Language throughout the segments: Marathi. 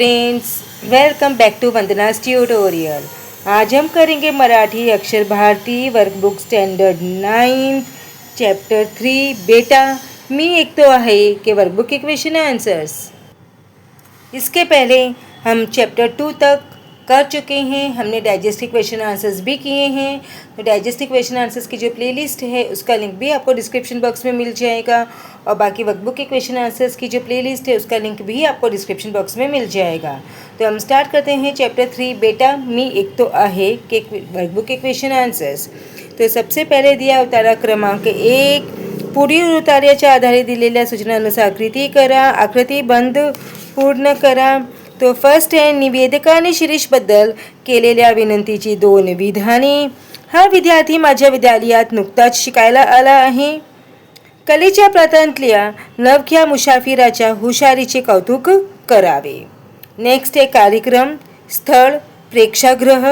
Friends, welcome back to Vandana's tutorial. आज हम करेंगे मराठी अक्षर भारती वर्कबुक स्टैंडर्ड 9 चैप्टर 3 बेटा मी एक तो आहे के वर्कबुक के क्वेश्चन आंसर्स। इसके पहले हम चैप्टर 2 तक कर चुके हैं। हमने डाइजेस्टिव क्वेश्चन आंसर्स भी किए हैं। तो डाइजेस्टिव क्वेश्चन आंसर्स की जो प्लेलिस्ट है उसका लिंक भी आपको डिस्क्रिप्शन बॉक्स में मिल जाएगा, और बाकी वर्कबुक के क्वेश्चन आंसर्स की जो प्लेलिस्ट है उसका लिंक भी आपको डिस्क्रिप्शन बॉक्स में मिल जाएगा। तो हम स्टार्ट करते हैं चैप्टर 3 बेटा मी एक तो आहे के वर्कबुक के क्वेश्चन आंसर्स। तो सबसे पहले दिया उतारा क्रमांक 1, पुढील उतार्याच्या आधारे दिलेल्या सूचनांनुसार आकृती करा, आकृतीबंध पूर्ण करा। तो फर्स्ट आहे निवेदकाने शिरीषबद्दल केलेल्या विनंतीची 2 विधाने। हा विद्यार्थी माझ्या विद्यालयात नुकताच शिकायला आला आहे। कलेच्या प्रांतातल्या नवख्या मुसाफिराच्या हुशारीचे कौतुक करावे। नेक्स्ट आहे कार्यक्रम, स्थळ, प्रेक्षागृह,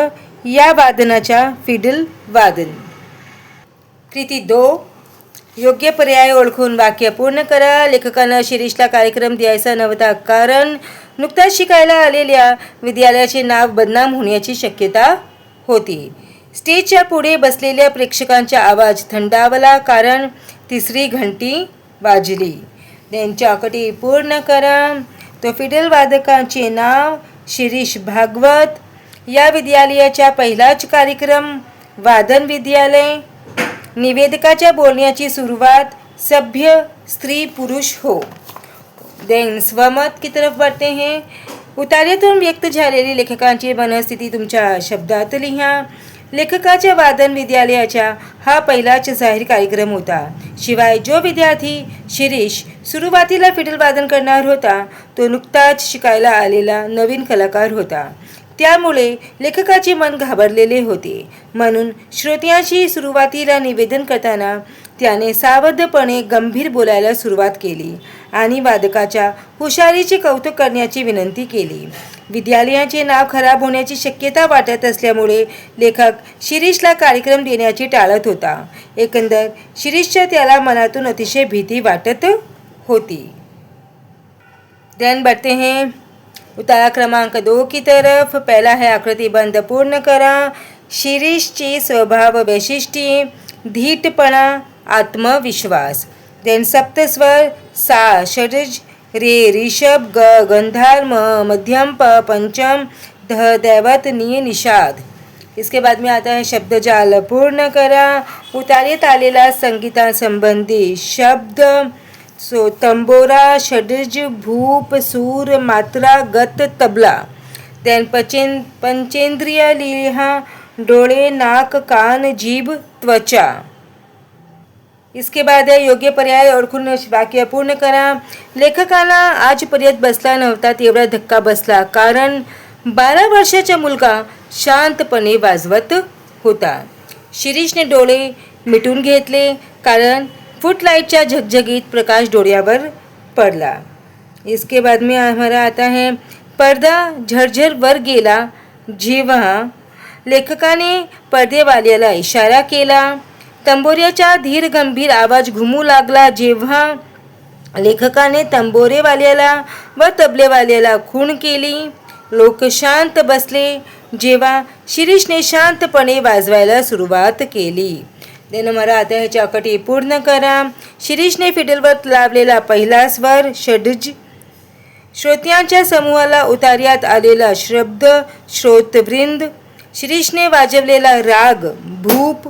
या वादनाच्या फिडल वादन। कृती 2, योग्य पर्याय ओळखून वाक्य पूर्ण करा। लेखकानं शिरीषला कार्यक्रम द्यायचा नव्हता कारण नुकताच शिकायला आलेल्या विद्यालयाचे नाव बदनाम होण्याची शक्यता होती। स्टेजच्या पुढे बसलेल्या प्रेक्षकांचा आवाज थंडावला कारण 3री घंटी वाजली। त्यांच्या अटी पूर्ण करा। तो फिडल वादकांचे नाव शिरीष भागवत। या विद्यालयाचा पहिलाच कार्यक्रम वादन विद्यालय। निवेदकाच्या बोलण्याची सुरुवात सभ्य स्त्री पुरुष हो। देन स्वमत की तरफ बढ़ते हैं। उतार्यातून व्यक्त झालेली लेखकांची मनस्थिती तुमच्या शब्दात लिहा। लेखकाच्या वादन विद्यालयाचा हा पहिलाच जाहीर कार्यक्रम होता। शिवाय जो विद्यार्थी शिरीष सुरुवातीला फिडल वादन करणार होता तो नुकताच शिकायला आलेला नवीन कलाकार होता। त्यामुळे लेखकाचे मन घाबरलेले होते। म्हणून श्रोत्यांशी सुरुवातीला निवेदन करताना त्याने सावधपणे गंभीर बोलायला सुरुवात केली आणि वादकाच्या हुशारीचे कौतुक करण्याची विनंती केली। विद्यालयाचे नाव खराब होण्याची शक्यता वाटत असल्यामुळे लेखक शिरीषला कार्यक्रम देण्याची टाळत होता। एकंदर शिरीषच्या त्याला मनातून अतिशय भीती वाटत होती। देन बढ़ते हैं उतारा क्रमांक 2 की तरफ। पहला है आकृतिबंध पूर्ण करा। शिरीषचे स्वभाव वैशिष्ट्ये, धीटपणा, आत्मविश्वास। देन सप्तस्वर सा, षड्ज, रे, ऋषभ, ग, गंधार, म, मध्यम, प, पंचम, ध, दैवत, नी, निषाद। इसके बाद में आता है शब्दजाल पूर्ण करा। उतार्यात आलेला संगीतासंबंधी शब्द तंबोरा, षड्ज, भूप, सूर, मात्रा, गत, तबला। देन पंचेंद्रिय लिहा, डोळे, नाक, कान, जीभ, त्वचा। इसके बाद योग्य पर्याय ओळखून वाक्य पूर्ण करा। लेखकाला आजपर्यंत बसला नव्हता तेवढा धक्का बसला कारण 12 वर्षाचा मुलगा शांतपणे वाजवत होता। शिरीषने डोळे मिटून घेतले कारण फुटलाईटच्या झगझगीत प्रकाश डोळ्यावर पडला। इसके बाद में हमारा आता है पर्दा झरझर वर गेला जेव्हा लेखकाने पडदेवाल्याला इशारा केला। तंबोऱ्याचा धीर गंभीर आवाज घुमू लागला जेव्हा लेखकाने तंबोरेवाल्याला व तबलेवाल्याला खूण केली। लोक शांत बसले जेव्हा शिरीषने शांतपणे वाजवायला सुरुवात केली। देन हमारा आता है चौकटी पूर्ण करा। शिरीषने फिडलवर लावलेला पहिला स्वर षड्ज। श्रोत्यांच्या समूहाला उतार्यात आलेला शब्द श्रोतवृंद। शिरीषने वाजवलेला राग भूप।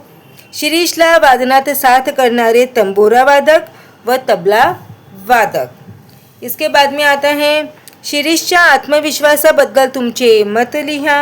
शिरीषला वादनात साथ करणारे तंबोरा वादक व तबला वादक। इसके बाद में आता है शिरीषच्या आत्मविश्वासाबद्दल तुमचे मत लिहा।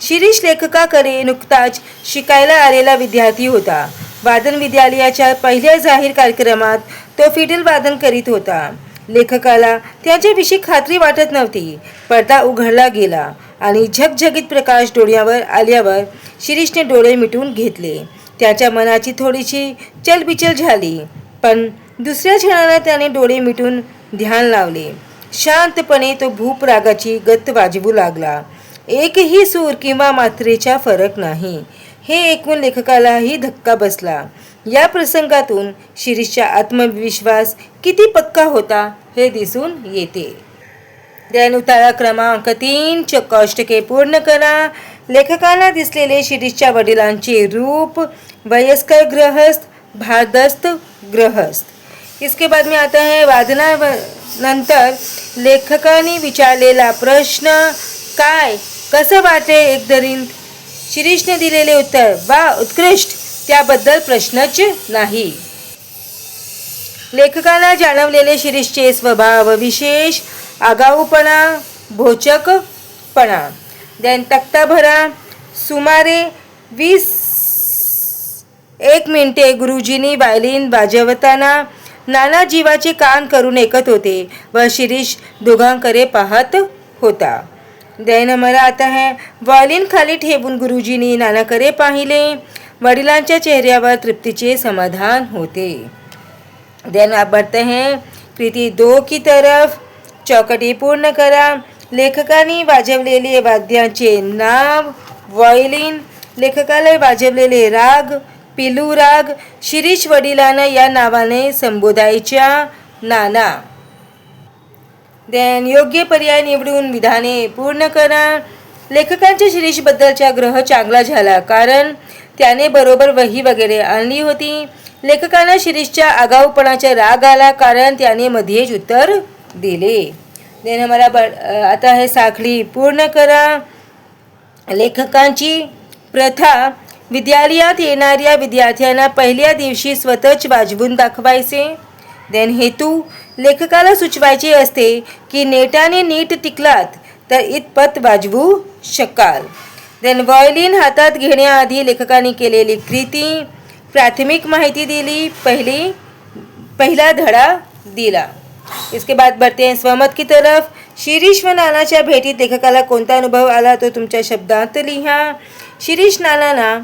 शिरीष लेखकाकडे नुकताच शिकायला आलेला विद्यार्थी होता। वादन विद्यालयाच्या पहिल्या जाहीर कार्यक्रमात तो फिडल वादन करीत होता। लेखकाला त्याच्याविषयी खात्री वाटत नव्हती। पडदा उघडला गेला आणि झगझगीत प्रकाश डोळ्यावर आल्यावर शिरीषने डोळे मिटून घेतले। त्याच्या मनाची थोडीशी चलबिचल झाली, पण दुसऱ्या क्षणाला त्याने डोळे मिटून ध्यान लावले। शांतपणे तो भूप रागाची गत वाजवू लागला। एकही सूर किंवा मात्रेचा फरक नाही। हे ऐकून लेखकालाही धक्का बसला। या प्रसंगातून शिरीषचा आत्मविश्वास किती पक्का होता हे दिसून येते। देन उतारा क्रमांक 3 कोष्टके पूर्ण करा. लेखकांना दिसलेले शिरीषच्या वडिलांचे रूप. वयस्कर गृहस्थ, भारदस्त गृहस्थ. इसके बाद में आता है वादनानंतर लेखकांनी विचारलेला प्रश्न. काय कसं वाटते एकदरीत? शिरीषने दिलेले उत्तर वा उत्कृष्ट. त्याबद्दल प्रश्नच नाही. लेखकांना जाणवलेले शिरीषचे स्वभाव विशेष. आगाऊपणा, भोचकपणा. देन तक्ता भरा. सुमारे 21 मिनिटे गुरुजींनी वायलिन वाजवताना नाना जीवाचे कान करून ऐकत होते व शिरीष दोघांकडे पाहत होता. देन मला आता है वायलिन खाली ठेवून गुरुजींनी नानाकडे पाहिले. वडिलांच्या चेहऱ्यावर तृप्तीचे समाधान होते. देन आप बढ़ते हैं कृति 2 की तरफ. चौकटी पूर्ण करा. लेखकांनी वाजवलेले वाद्यांचे नाव. वायलिन. लेखकाला वाजवलेले राग पिलू राग. शिरीष वडिलांना या नावाने संबोधायच्या. नाना. देन योग्य पर्याय निवडून विधाने पूर्ण करा. लेखकांच्या शिरीषबद्दलचा ग्रह चांगला झाला कारण त्याने बरोबर वही वगैरे आणली होती. लेखकांना शिरीषच्या आगाऊपणाचा राग आला कारण त्याने मध्येच उत्तर दिले. देन मला आता हे साखळी पूर्ण करा. लेखकांची प्रथा विद्यालयात येणाऱ्या विद्यार्थ्यांना पहिल्या दिवशी स्वतःच वाजवून दाखवायचे. देन हेतू लेखकाला सुचवायचे असते की नेटाने नीट टिकलात तर इतपत वाजवू शकाल. देन व्हायोलिन हातात घेण्याआधी लेखकाने केलेली कृती. प्राथमिक माहिती दिली. पहिला धडा दिला. इसके बाद बढ़ते हैं स्वमत की तरफ. शिरीष व नानाच्या भेटीत लेखकाला कोणता अनुभव आला तो तुमच्या शब्दात लिहा. शिरीष नानांना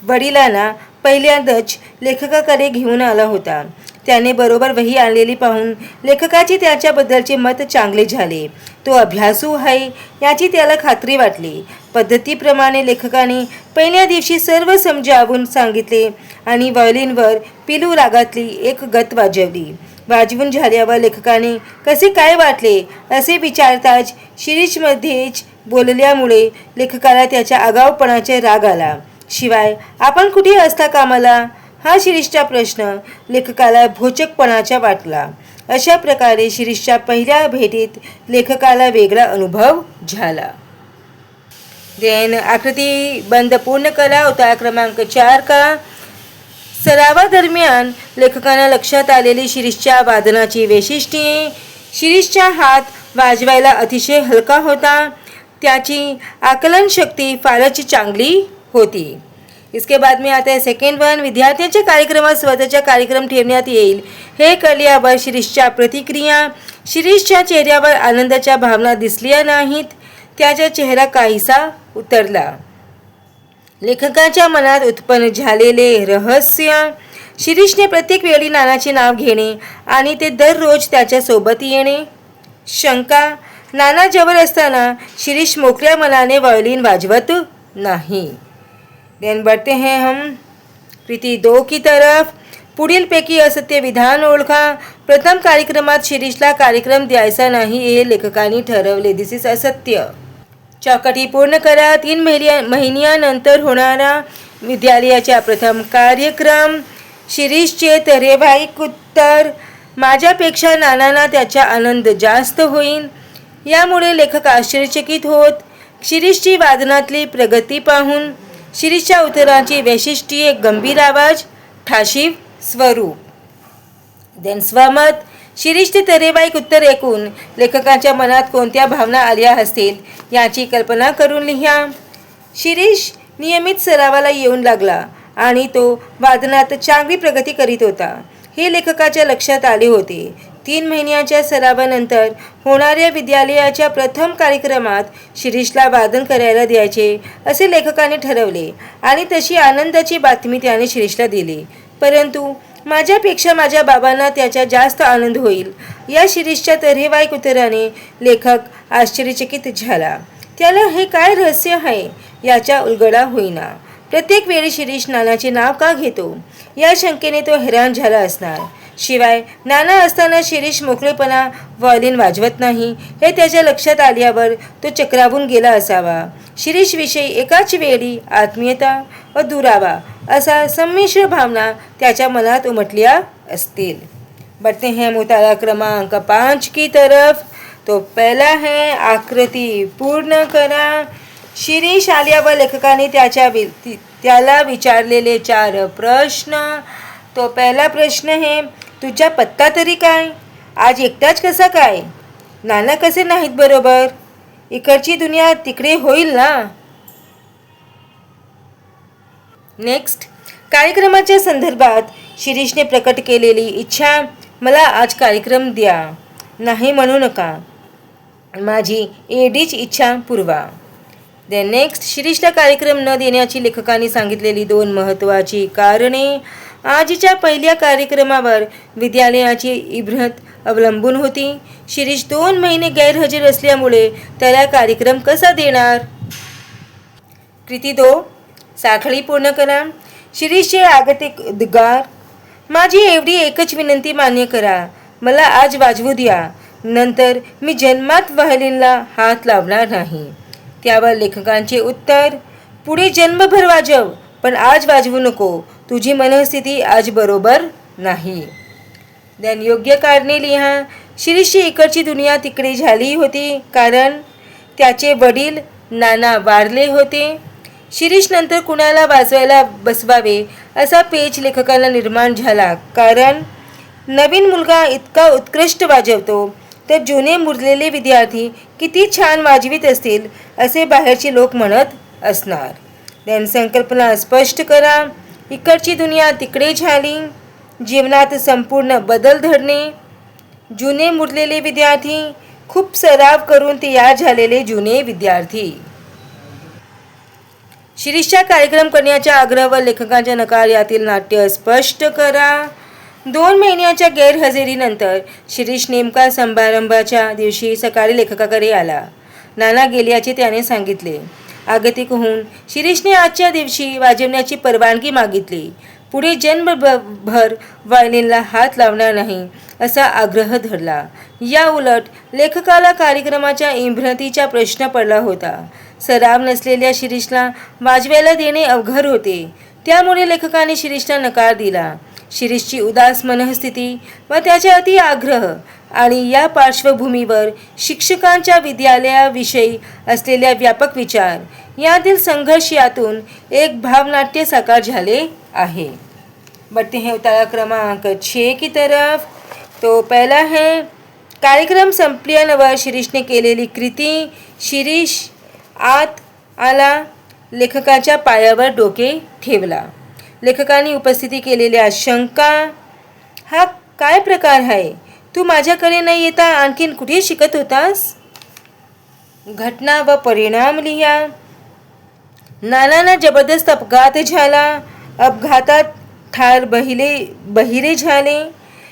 वडिलांना पहिल्यांदाच लेखकाकडे घेऊन आला होता. त्याने बरोबर वही आणलेली पाहून लेखकाचे त्याच्याबद्दलचे मत चांगले झाले. तो अभ्यासू आहे याची त्याला खात्री वाटली. पद्धतीप्रमाणे लेखकाने पहिल्या दिवशी सर्व समजावून सांगितले आणि व्हायोलिनवर पिलू रागातली एक गत वाजवली. वाजवून झाल्यावर लेखकाने कसे काय वाटले असे विचारताच शिरीषमध्येच बोलल्यामुळे लेखकाला त्याच्या आगाऊपणाचा राग आला. शिवाय आपण कुठे असता कामाला हा शिरीषचा प्रश्न लेखकाला भोचकपणाचा वाटला. अशा प्रकारे शिरीषच्या पहिल्या भेटीत लेखकाला वेगळा अनुभव झाला. देन आकृती बंद पूर्ण करा. उतारा क्रमांक 4 का. सरावादरम्यान लेखकांना लक्षात आलेली शिरीषच्या वादनाची वैशिष्ट्ये. शिरीषचा हात वाजवायला अतिशय हलका होता. त्याची आकलन शक्ती फारच चांगली होती. इसके बाद में आता है सेकंड वन. विद्यार्थ्यांच्या कार्यक्रमात स्वतःचा कार्यक्रम ठेवण्यात येईल हे कळल्यावर शिरीषच्या प्रतिक्रिया. शिरीषच्या चेहऱ्यावर आनंदाच्या भावना दिसल्या नाहीत. त्याचा चेहरा काहीसा उतरला. लेखकाच्या मनात उत्पन्न झालेले रहस्य. शिरीषने प्रत्येक वेळी नानाचे नाव घेणे आणि ते दररोज त्याच्या सोबत येणे. शंका. नाना जवळ असताना शिरीष मोकळ्या मनाने व्हायोलिन वाजवत नाही. देन बढ़ते हैं हम कृति 2 की तरफ. पुढीलपैकी असत्य विधान ओळखा. प्रथम कार्यक्रमात शिरीषला कार्यक्रम द्यायचा नाही हे लेखकांनी ठरवले. दिस इज असत्य. चौकटी पूर्ण करा. 3 महिन्यानंतर होणारा विद्यालयाचा प्रथम कार्यक्रम. शिरीषचे तरेवाईक उत्तर. माझ्यापेक्षा नानांना त्याचा आनंद जास्त होईल. यामुळे लेखक आश्चर्यचकित होत. शिरीषची वादनातली प्रगती पाहून शिरीषच्या उत्तराची वैशिष्ट्ये. गंभीर आवाज, ठाशीव स्वरूप. देन स्वमत. शिरीषचे तरेवाईक उत्तर ऐकून लेखकाच्या मनात कोणत्या भावना आल्या असतील याची कल्पना करून लिहा. शिरीष नियमित सरावाला येऊन लागला आणि तो वादनात चांगली प्रगती करीत होता हे लेखकाच्या लक्षात आले होते. 3 महिन्याच्या सरावानंतर होणाऱ्या विद्यालयाच्या प्रथम कार्यक्रमात शिरीषला वादन करायला द्यायचे असे लेखकाने ठरवले आणि तशी आनंदाची बातमी त्याने शिरीषला दिली. परंतु माझ्यापेक्षा माझ्या बाबांना त्याचा जास्त आनंद होईल या शिरीषच्या तऱ्हेवाईक उत्तराने लेखक आश्चर्यचकित झाला. त्याला हे काय रहस्य आहे याचा उलगडा होईना. प्रत्येक वेळी शिरीष नानाचे नाव का घेतो या शंकेने तो हैराण झाला असणार. शिवाय नाना असताना शिरीष मोकळेपणा व्हायोलिन वाजवत नाही हे त्याच्या लक्षात आल्यावर तो चक्रावून गेला असावा. शिरीषविषयी एकाच वेळी आत्मीयता व दुरावा असा संमिश्र भावना त्याच्या मनात उमटल्या असतील. बढ़ते हैं मुताला क्रमांक 5 की तरफ. तो पहला है आकृति पूर्ण करा. शिरीष आल्यावर लेखकाने त्याला विचारलेले 4 प्रश्न. तो पहला प्रश्न है, तुझा पत्ता तरी काय? आज एकटाच कसा काय? नाना कसे नाहीत बरोबर? इकडची दुनिया तिकडे होईल ना? नेक्स्ट, कार्यक्रमाच्या संदर्भात शिरीषने प्रकट केलेली इच्छा. मला आज कार्यक्रम द्या, नाही म्हणू नका. माझी एवढीच इच्छा पुरवा. देन नेक्स्ट, शिरीषला कार्यक्रम न देण्याची लेखकाने सांगितलेली 2 महत्त्वाची कारणे. आजच्या पहिल्या कार्यक्रमावर विद्यालयाची इब्रत अवलंबून होती. शिरीष 2 महिने गैरहजर असल्यामुळे त्याला कार्यक्रम कसा देणार? कृती 2, साखळी पूर्ण करा. शिरीषचे आगतिक उद्गार. माझी एवढी एकच विनंती मान्य करा. मला आज वाजवू द्या, नंतर मी जन्मात व्हायोलिनला हात लावणार नाही. त्यावर लेखकांचे उत्तर, पुढे जन्मभर वाजव, पण आज वाजवू नको. तुझी मनस्थिती आज बरोबर नाही. देन योग्य कारणे लिहा. शिरीषची इकडची दुनिया तिकडे झाली होती कारण त्याचे वडील नाना वारले होते. शिरीष नंतर कुणाला वाजवायला बसवावे असा पेच लेखकाला निर्माण झाला कारण नवीन मुलगा इतका उत्कृष्ट वाजवतो तर जुने मुरलेले विद्यार्थी किती छान वाजवीत असतील असे बाहेरचे लोक म्हणत असणार. देन संकल्पना स्पष्ट करा. इकडची दुनिया तिकडे झाली. जीवनात संपूर्ण बदल घडणे. जुने मुरलेले विद्यार्थी, खूप सराव करून तयार झालेले जुने विद्यार्थी. शिरीषचा कार्यक्रम करण्याच्या आग्रह व लेखकांच्या नकार यातील नाट्य स्पष्ट करा. 2 महिन्याच्या गैरहजेरीनंतर शिरीष नेमका समारंभाच्या दिवशी सकाळी लेखकाकडे आला. नाना गेल्याचे त्याने सांगितले. आगतिक होऊन शिरीषने आजच्या दिवशी वाजवण्याची परवानगी मागितली. पुढे जन्मभर व्हायोलिनला हात लावणार नाही असा आग्रह धरला. या उलट लेखकाला कार्यक्रमाच्या इब्रतीचा प्रश्न पडला होता. सराव नसलेल्या शिरीषला वाजवायला देणे अवघड होते. त्यामुळे लेखकाने शिरीषला नकार दिला. शिरीषची उदास मनस्थिती व त्याच्या अति आग्रह आणि या पार्श्वभूमीवर शिक्षकांच्या विद्यालयाविषयी असलेल्या व्यापक विचार यातील संघर्ष यातून एक भावनाट्य साकार झाले आहे. बढ़ते हैं उतारा क्रमांक 6 की तरफ. तो पहला है, कार्यक्रम संपल्यावर शिरीषने केलेली कृती. शिरीष आत आला, लेखकाच्या पायावर डोके ठेवला. लेखकाने उपस्थिती केलेल्या शंका. हा काय प्रकार आहे? तू माझ्याकडे न येता आणखीन कुठे शिकत होतास? घटना व परिणाम लिहा. नानांना जबरदस्त अपघात झाला. अपघातात ठार बहिरे झाले.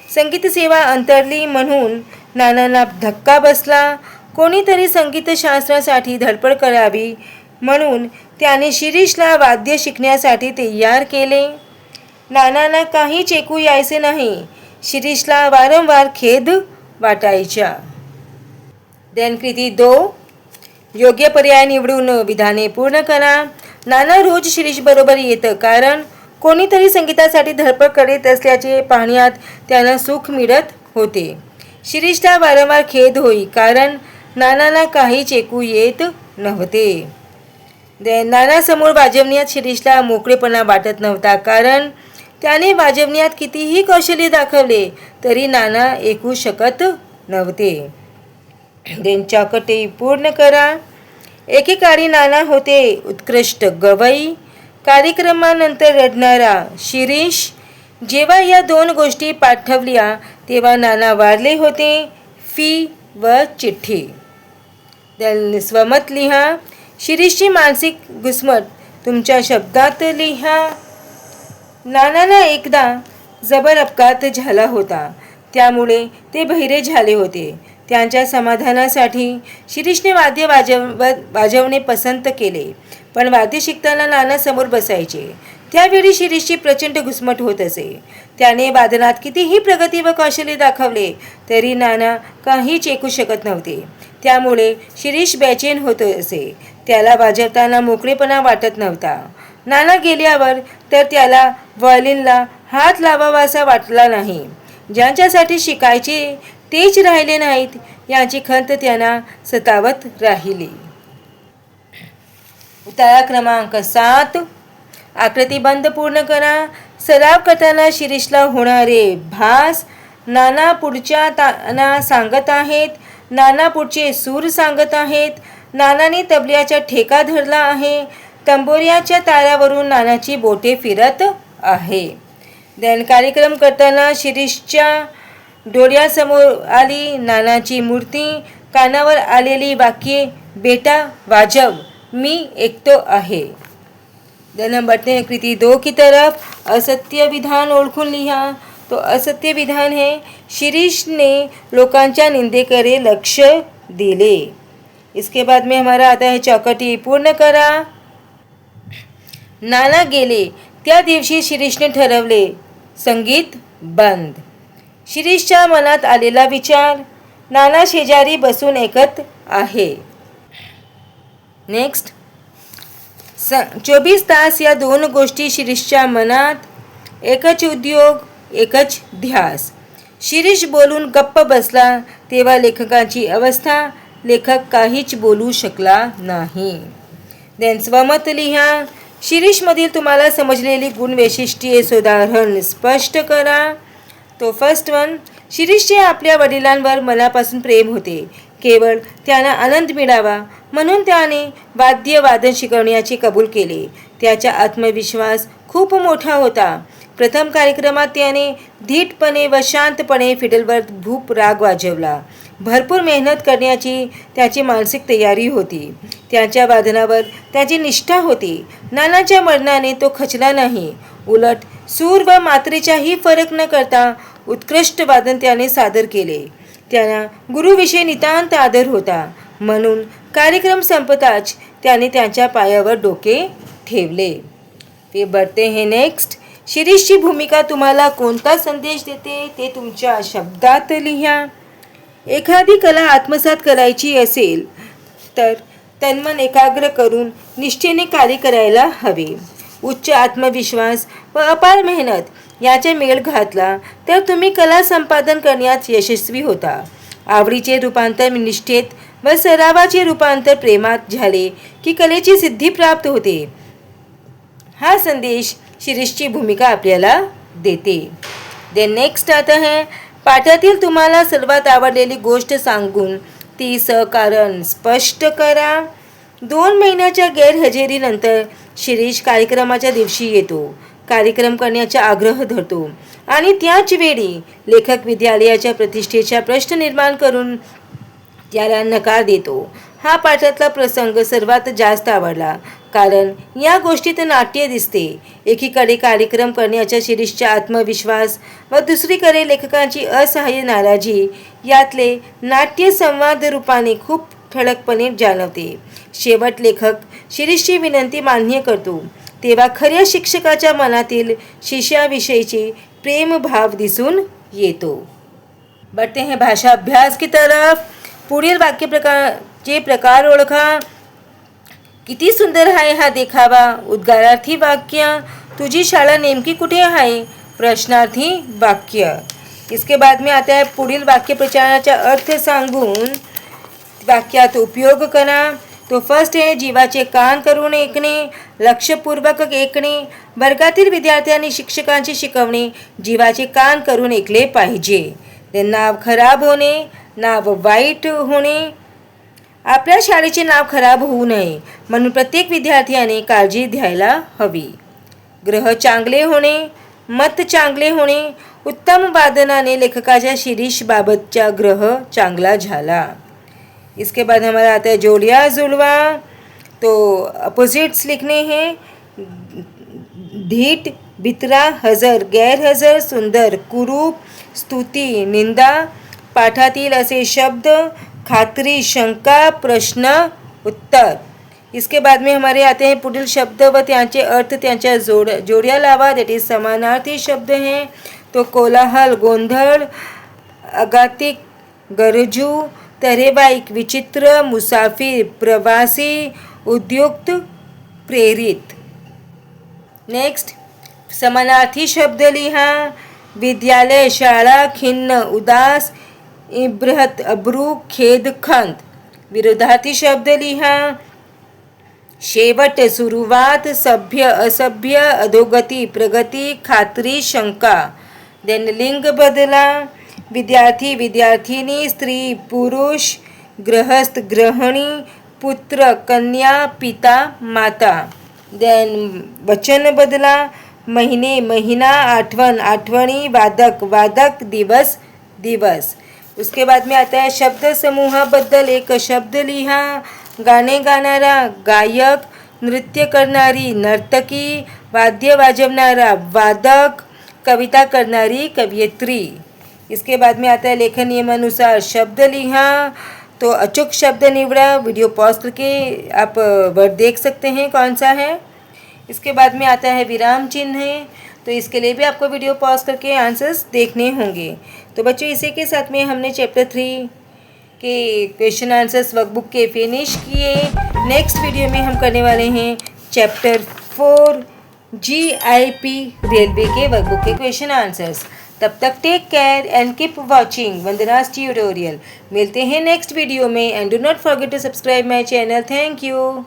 संगीत सेवा अंतरली म्हणून नानांना धक्का बसला. कोणीतरी संगीतशास्त्रासाठी धडपड करावी म्हणून त्याने शिरीषला वाद्य शिकण्यासाठी तयार केले. नानांना काही ऐकू यायचे नाही. शिरीषला वारंवार खेद वाटायचा. देन कृती 2, योग्य पर्याय निवडून विधाने पूर्ण करा. नाना रोज शिरीष बरोबर येतं कारण कोणीतरी संगीतासाठी धडपड करीत असल्याचे पाहण्यात त्यांना सुख मिळत होते. शिरीषला वारंवार खेद होई कारण नानांना काहीच ऐकू येत नव्हते. नानासमोर वाजवण्यात शिरीषला मोकळेपणा वाटत नव्हता कारण त्याने वाजवण्यात कितीही कौशल्य दाखवले तरी नाना ऐकू शकत नव्हते. चौकटी पूर्ण करा. एकेकाळी नाना होते उत्कृष्ट गवई. कार्यक्रमानंतर रडणारा शिरीष. जेव्हा या 2 गोष्टी पाठवल्या तेव्हा नाना वारले होते. फी व चिठ्ठी. स्वमत लिहा. शिरीषची मानसिक घुसमट तुमच्या शब्दात लिहा. नानांना एकदा जबर अपघात झाला होता त्यामुळे ते बहिरे झाले होते. त्यांच्या समाधानासाठी शिरीषने वाद्य वाजवणे पसंत केले. पण वाद्य शिकताना नाना समोर बसायचे. त्यावेळी शिरीषची प्रचंड घुसमट होत असे. त्याने वादनात कितीही प्रगती व कौशल्य दाखवले तरी नाना काहीच ऐकू शकत नव्हते. त्यामुळे शिरीष बेचैन होत असे. त्याला वाजवताना मोकळेपणा वाटत नव्हता. नाना गेल्यावर तर त्याला व्हायोलिनला हात लावावासा वाटला नाही. ज्यांच्यासाठी शिकायचे तेच राहिले नाहीत याची खंत त्यांना सतावत राहिली. उतारा क्रमांक 7. आकृतिबंध पूर्ण करा. सराव करताना शिरीषला होणारे भास. नाना पुढच्या ताना सांगत आहेत. नाना पुढचे सूर सांगत आहेत. नानाने तबल्याचा ठेका धरला आहे. तंबोऱ्याच्या तारावरून नानाची बोटे फिरत आहे. कार्यक्रम करताना शिरीषच्या डोळ्यासमोर आली नानाची मूर्ती. कानावर आलेली वाक्ये, बेटा वाजव, मी ऐकतो आहे. बढ़ते हैं कृति 2 की तरफ. असत्य विधान ओळखून लिहा. तो असत्य विधान है शिरीषने लोकांच्या निंदेकडे लक्ष दिले. इसके बाद में हमारा आता है चौकटी पूर्ण करा. नाना गेले त्या दिवशी शिरीषने ठरवले संगीत बंद. शिरीषच्या मनात आलेला विचार. नाना शेजारी बसून ऐकत आहे. नेक्स्ट. 24 तास या दोन गोष्टी शिरीषच्या मनात. एकच उद्योग, एकच ध्यास. शिरीष बोलून गप्प बसला तेव्हा लेखकाची अवस्था. लेखक काहीच बोलू शकला नाही. स्वमत लिहा. शिरीषमधील तुम्हाला समजलेली गुणवैशिष्ट्ये सुधारण स्पष्ट करा. तो फर्स्ट वन. शिरीषचे आपल्या वडिलांवर मनापासून प्रेम होते. केवळ त्यांना आनंद मिळावा म्हणून त्याने वाद्यवादन शिकवण्याचे कबूल केले. त्याचा आत्मविश्वास खूप मोठा होता. प्रथम कार्यक्रमात त्याने धीटपणे व शांतपणे फिडलवर भूप राग वाजवला. भरपूर मेहनत करण्याची त्याची मानसिक तयारी होती. त्याच्या वादनावर त्याची निष्ठा होती. नानाच्या मरणाने तो खचला नाही. उलट सूर व मात्रेचाही फरक न करता उत्कृष्ट वादन त्याने सादर केले. त्यांना गुरुविषयी नितांत आदर होता. म्हणून कार्यक्रम संपताच त्याने त्यांच्या पायावर डोके ठेवले. ते बढ़ते हैं नेक्स्ट. शिरीषची भूमिका तुम्हाला कोणता संदेश देते ते तुमच्या शब्दात लिहा. एखादी कला आत्मसात करायची असेल तर तन्मन एकाग्र करून निष्ठेने कार्य करायला हवे. उच्च आत्मविश्वास व अपार मेहनत याचे मेळ घातला तर तुम्ही कला संपादन करण्यात यशस्वी होता. आवडीचे रूपांतर निष्ठेत व सरावाचे रूपांतर प्रेमात झाले की कलेची सिद्धी प्राप्त होते. हा संदेश शिरीषची भूमिका आपल्याला देते. नेक्स्ट आता है पाठातील तुम्हाला सर्वात आवडलेली गोष्ट सांगून ती कारण स्पष्ट करा. 2 महिन्याच्या गैरहजेरीनंतर शिरीष कार्यक्रमाच्या दिवशी येतो. कार्यक्रम करण्याचा आग्रह धरतो आणि त्याच वेळी लेखक विद्यालयाच्या प्रतिष्ठेचा प्रश्न निर्माण करून त्याला नकार देतो. हा पाठातला प्रसंग सर्वात जास्त आवडला कारण या गोष्टीत नाट्य दिसते. एकीकडे कार्यक्रम करण्याचा शिरीषचा आत्मविश्वास व दुसरीकडे लेखकाची असहाय्य नाराजी यातले नाट्य संवाद रूपाने खूप ठळकपणे जाणवते. शेवट लेखक शिरीषची विनंती मान्य करतो तेव्हा खऱ्या शिक्षकाच्या मनातील शिष्याविषयीची प्रेमभाव दिसून येतो. बढ़ते हैं भाषा अभ्यास की तरफ. पुढील वाक्यप्रकारचे प्रकार ओळखा. किती सुंदर आहे हा देखावा. उद्गारार्थी वाक्य. तुझी शाळा नेमकी कुठे आहे. प्रश्नार्थी वाक्य. इसके बाद में आता है पुढील वाक्यप्रचाराचा अर्थ सांगून वाक्यात उपयोग करा. तो फर्स्ट है जीवाचे कान करून ऐकणे. लक्षपूर्वक ऐकणे. वर्गातील विद्यार्थ्यांनी शिक्षकांची शिकवणे जीवाचे कान करून ऐकले पाहिजे. नाव खराब होणे. नाव वाईट होणे. आपल्या शाळेचे नाव खराब होऊ नये म्हणून प्रत्येक विद्यार्थ्याने काळजी घ्यायला हवी. ग्रह चांगले होणे. मत चांगले होणे. उत्तम वादनाने लेखकाच्या शिरीष बाबतचा ग्रह चांगला झाला. इसके बाद हमारा आता है जोड़िया जुड़वा. तो अपोजिट्स लिखने हैं. धीट, भित्रा, हजर, गैरहजर, सुंदर, कुरूप, स्तुती, निंदा. पाठातील असे शब्द खात्री, शंका, प्रश्न, उत्तर. इसके बाद में हमारे आते हैं पुढील शब्द व त्यांचे अर्थ त्यांच्या जोड्या लावा. दॅट इज समानार्थी शब्द हैं. तो कोलाहल, गोंधळ, आगंतुक, गरजू, तऱ्हेबाईक, विचित्र, मुसाफिर, प्रवासी, उद्युक्त, प्रेरित. नेक्स्ट, समानार्थी शब्द लिहा. विद्यालय, शाळा, खिन्न, उदास, इब्रत, अब्रू, खेद, खंत. विरोधार्थी शब्द लिहा. शेवट, सुरुवात, सभ्य, असभ्य, अधोगती, प्रगती, खात्री, शंका. देन लिंग बदला. विद्यार्थी, विद्यार्थिनी, स्त्री, पुरुष, गृहस्थ, गृहिणी, पुत्र, कन्या, पिता, माता. देन वचन बदला. महीने, महीना, आठवण, आठवणी, वादक, वादक, दिवस, दिवस. उसके बाद में आता है शब्द समूहाबद्दल एक शब्द लिहा. गाणे गाणारा, गायक, नृत्य करणारी, नर्तकी, वाद्य वाजवणारा, वादक, कविता करणारी, कवयित्री. इसके बाद में आता है लेखन नियमानुसार शब्द लिहा. तो अचूक शब्द निवड़ा. वीडियो पॉज करके आप वर्ड देख सकते हैं कौन सा है. इसके बाद में आता है विराम चिन्ह. तो इसके लिए भी आपको वीडियो पॉज करके आंसर्स देखने होंगे. तो बच्चों, इसी के साथ में हमने चैप्टर 3 के क्वेश्चन आंसर्स वर्कबुक के फिनिश किए. नेक्स्ट वीडियो में हम करने वाले हैं चैप्टर 4 GIP रेलवे के वर्कबुक के क्वेश्चन आंसर्स. तब तक take care and keep watching Vandana's tutorial. मिलते हैं नेक्स्ट वीडियो में. And do not forget to subscribe my channel. Thank you.